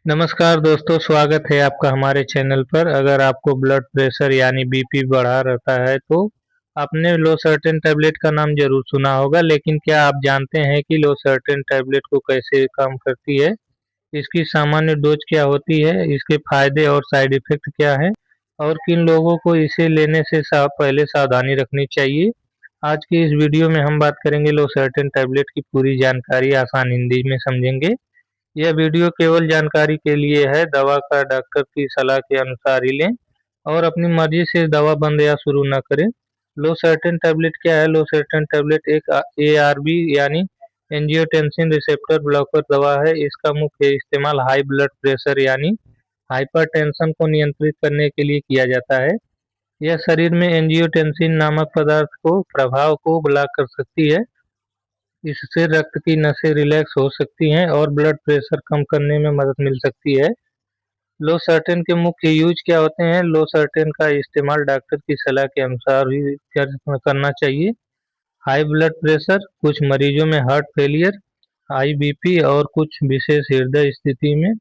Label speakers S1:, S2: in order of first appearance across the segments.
S1: नमस्कार दोस्तों, स्वागत है आपका हमारे चैनल पर। अगर आपको ब्लड प्रेशर यानी बीपी बढ़ा रहता है तो आपने लोसर्टेन टैबलेट का नाम जरूर सुना होगा। लेकिन क्या आप जानते हैं कि लोसर्टेन टैबलेट को कैसे काम करती है, इसकी सामान्य डोज क्या होती है, इसके फायदे और साइड इफेक्ट क्या है और किन लोगों को इसे लेने से पहले सावधानी रखनी चाहिए। आज की इस वीडियो में हम बात करेंगे लोसर्टेन टैबलेट की पूरी जानकारी आसान हिंदी में समझेंगे। यह वीडियो केवल जानकारी के लिए है, दवा का डॉक्टर की सलाह के अनुसार ही लें और अपनी मर्जी से दवा बंद या शुरू न करें। लोसर्टेन टैबलेट क्या है? लोसर्टेन टैबलेट एक एआरबी यानी एंजियोटेंसिन रिसेप्टर ब्लॉकर दवा है। इसका मुख्य इस्तेमाल हाई ब्लड प्रेशर यानी हाइपरटेंशन को नियंत्रित करने के लिए किया जाता है। यह शरीर में एंजियोटेंसिन नामक पदार्थ को प्रभाव को ब्लॉक कर सकती है। इससे रक्त की नसें रिलैक्स हो सकती हैं और ब्लड प्रेशर कम करने में मदद मिल सकती है। लोसर्टेन के मुख्य यूज क्या होते हैं? लोसर्टेन का इस्तेमाल डॉक्टर की सलाह के अनुसार ही करना चाहिए। हाई ब्लड प्रेशर, कुछ मरीजों में हार्ट फेलियर, हाई बीपी और कुछ विशेष हृदय स्थिति में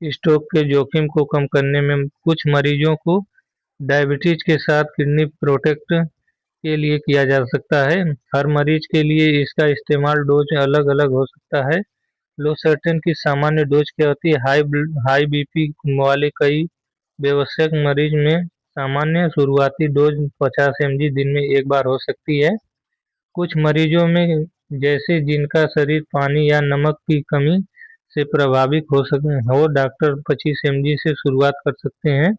S1: स्ट्रोक के जोखिम को कम करने में, कुछ मरीजों को डायबिटीज के साथ किडनी प्रोटेक्ट के लिए किया जा सकता है। हर मरीज के लिए इसका इस्तेमाल डोज अलग अलग हो सकता है। लोसर्टेन की सामान्य डोज क्या होती है? हाई बीपी वाले कई व्यावसायिक मरीज में सामान्य शुरुआती डोज 50 mg दिन में एक बार हो सकती है। कुछ मरीजों में, जैसे जिनका शरीर पानी या नमक की कमी से प्रभावित हो डॉक्टर 25 mg से शुरुआत कर सकते हैं।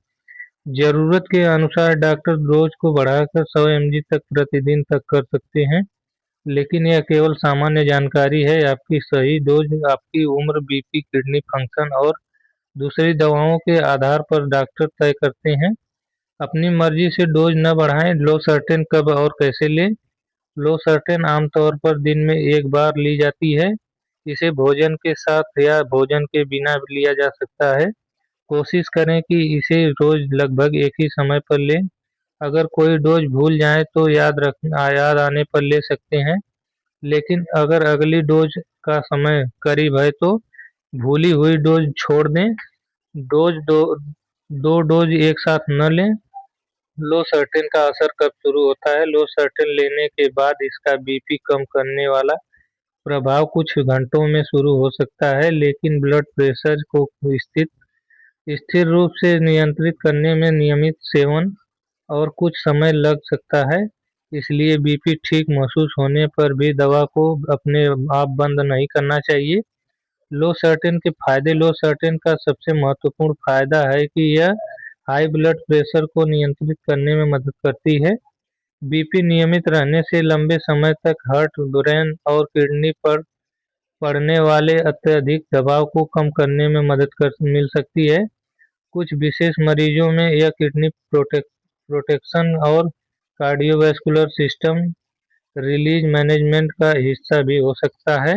S1: जरूरत के अनुसार डॉक्टर डोज को बढ़ाकर 100 mg तक प्रतिदिन तक कर सकते हैं, लेकिन यह केवल सामान्य जानकारी है। आपकी सही डोज आपकी उम्र, बीपी, किडनी फंक्शन और दूसरी दवाओं के आधार पर डॉक्टर तय करते हैं। अपनी मर्जी से डोज न बढ़ाएं। लोसर्टेन कब और कैसे लें? लोसर्टेन आमतौर पर दिन में एक बार ली जाती है। इसे भोजन के साथ या भोजन के बिना भी लिया जा सकता है। कोशिश करें कि इसे रोज लगभग एक ही समय पर लें। अगर कोई डोज भूल जाए तो याद आने पर ले सकते हैं, लेकिन अगर अगली डोज का समय करीब है तो भूली हुई डोज छोड़ दें। डोज दो दो डोज एक साथ न लें। लोसर्टेन का असर कब शुरू होता है? लोसर्टेन लेने के बाद इसका बीपी कम करने वाला प्रभाव कुछ घंटों में शुरू हो सकता है, लेकिन ब्लड प्रेशर को स्थिर रूप से नियंत्रित करने में नियमित सेवन और कुछ समय लग सकता है। इसलिए बीपी ठीक महसूस होने पर भी दवा को अपने आप बंद नहीं करना चाहिए। लोसर्टेन के फायदे। लोसर्टेन का सबसे महत्वपूर्ण फायदा है कि यह हाई ब्लड प्रेशर को नियंत्रित करने में मदद करती है। बीपी नियमित रहने से लंबे समय तक हार्ट, ब्रेन और किडनी पर पड़ने वाले अत्यधिक दबाव को कम करने में मदद कर मिल सकती है। कुछ विशेष मरीजों में यह किडनी प्रोटेक्शन और कार्डियोवैस्कुलर सिस्टम रिलीज मैनेजमेंट का हिस्सा भी हो सकता है।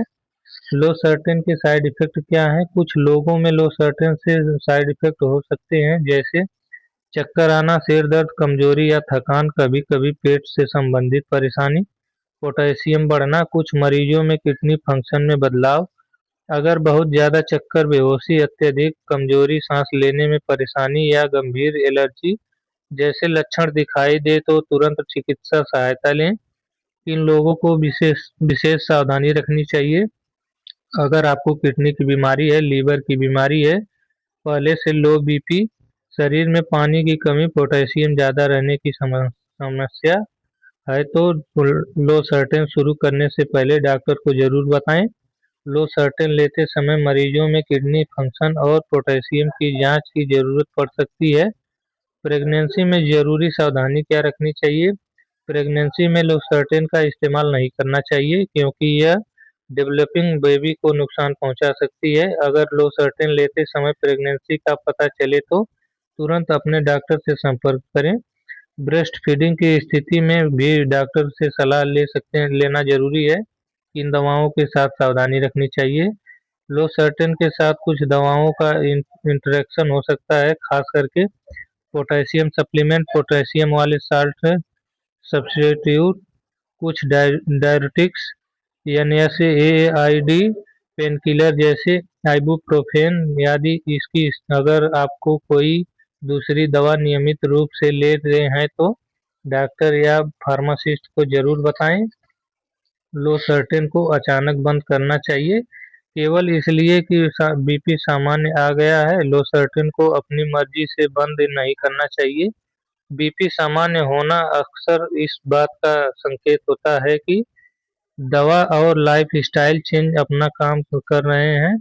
S1: लोसर्टेन के साइड इफेक्ट क्या हैं? कुछ लोगों में लोसर्टेन से साइड इफेक्ट हो सकते हैं, जैसे चक्कर आना, सिर दर्द, कमजोरी या थकान, कभी कभी पेट से संबंधित परेशानी, पोटेशियम बढ़ना, कुछ मरीजों में किडनी फंक्शन में बदलाव। अगर बहुत ज़्यादा चक्कर, बेहोशी, अत्यधिक कमजोरी, सांस लेने में परेशानी या गंभीर एलर्जी जैसे लक्षण दिखाई दे तो तुरंत चिकित्सा सहायता लें। इन लोगों को विशेष विशेष सावधानी रखनी चाहिए। अगर आपको किडनी की बीमारी है, लीवर की बीमारी है, पहले से लो बीपी, शरीर में पानी की कमी, पोटेशियम ज़्यादा रहने की समस्या है तो लोसर्टेन शुरू करने से पहले डॉक्टर को जरूर बताएं। लोसर्टेन लेते समय मरीजों में किडनी फंक्शन और पोटेशियम की जांच की जरूरत पड़ सकती है। प्रेगनेंसी में जरूरी सावधानी क्या रखनी चाहिए? प्रेगनेंसी में लोसर्टेन का इस्तेमाल नहीं करना चाहिए, क्योंकि यह डेवलपिंग बेबी को नुकसान पहुंचा सकती है। अगर लोसर्टेन लेते समय प्रेगनेंसी का पता चले तो तुरंत अपने डॉक्टर से संपर्क करें। ब्रेस्ट फीडिंग की स्थिति में भी डॉक्टर से सलाह लेना जरूरी है। इन दवाओं के साथ सावधानी रखनी चाहिए। लोसर्टेन के साथ कुछ दवाओं का इंटरेक्शन हो सकता है, खास करके पोटेशियम सप्लीमेंट, पोटेशियम वाले साल्ट सब्स्टिट्यूट, कुछ डायरेटिक्स, NSAID, पेनकिलर जैसे आइबुप्रोफेन यदि इसकी अगर आपको कोई दूसरी दवा नियमित रूप से ले रहे हैं तो डॉक्टर या फार्मासिस्ट को जरूर बताएं। लोसर्टेन को अचानक बंद करना चाहिए केवल इसलिए कि बीपी सामान्य आ गया है। लोसर्टेन को अपनी मर्जी से बंद नहीं करना चाहिए। बीपी सामान्य होना अक्सर इस बात का संकेत होता है कि दवा और लाइफस्टाइल चेंज अपना काम कर रहे हैं।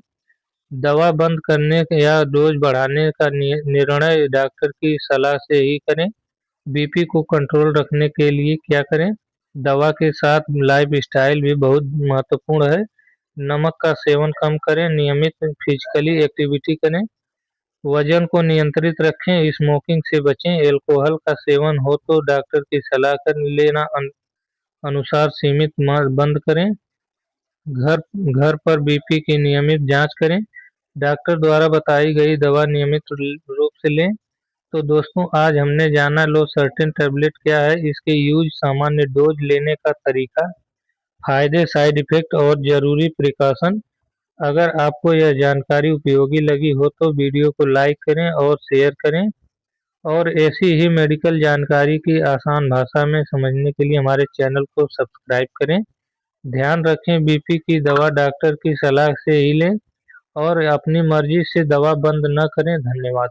S1: दवा बंद करने या डोज बढ़ाने का निर्णय डॉक्टर की सलाह से ही करें। बीपी को कंट्रोल रखने के लिए क्या करें? दवा के साथ लाइफस्टाइल भी बहुत महत्वपूर्ण है। नमक का सेवन कम करें, नियमित फिजिकली एक्टिविटी करें, वजन को नियंत्रित रखें, स्मोकिंग से बचें, अल्कोहल का सेवन हो तो डॉक्टर की सलाह कर लेना अनुसार सीमित बंद करें। घर घर पर बीपी की नियमित जांच करें। डॉक्टर द्वारा बताई गई दवा नियमित रूप से लें। तो दोस्तों आज हमने जाना लोसर्टेन टैबलेट क्या है, इसके यूज, सामान्य डोज, लेने का तरीका, फायदे, साइड इफेक्ट और जरूरी प्रिकॉशन। अगर आपको यह जानकारी उपयोगी लगी हो तो वीडियो को लाइक करें और शेयर करें और ऐसी ही मेडिकल जानकारी की आसान भाषा में समझने के लिए हमारे चैनल को सब्सक्राइब करें। ध्यान रखें बीपी की दवा डॉक्टर की सलाह से ही लें और अपनी मर्जी से दवा बंद न करें। धन्यवाद।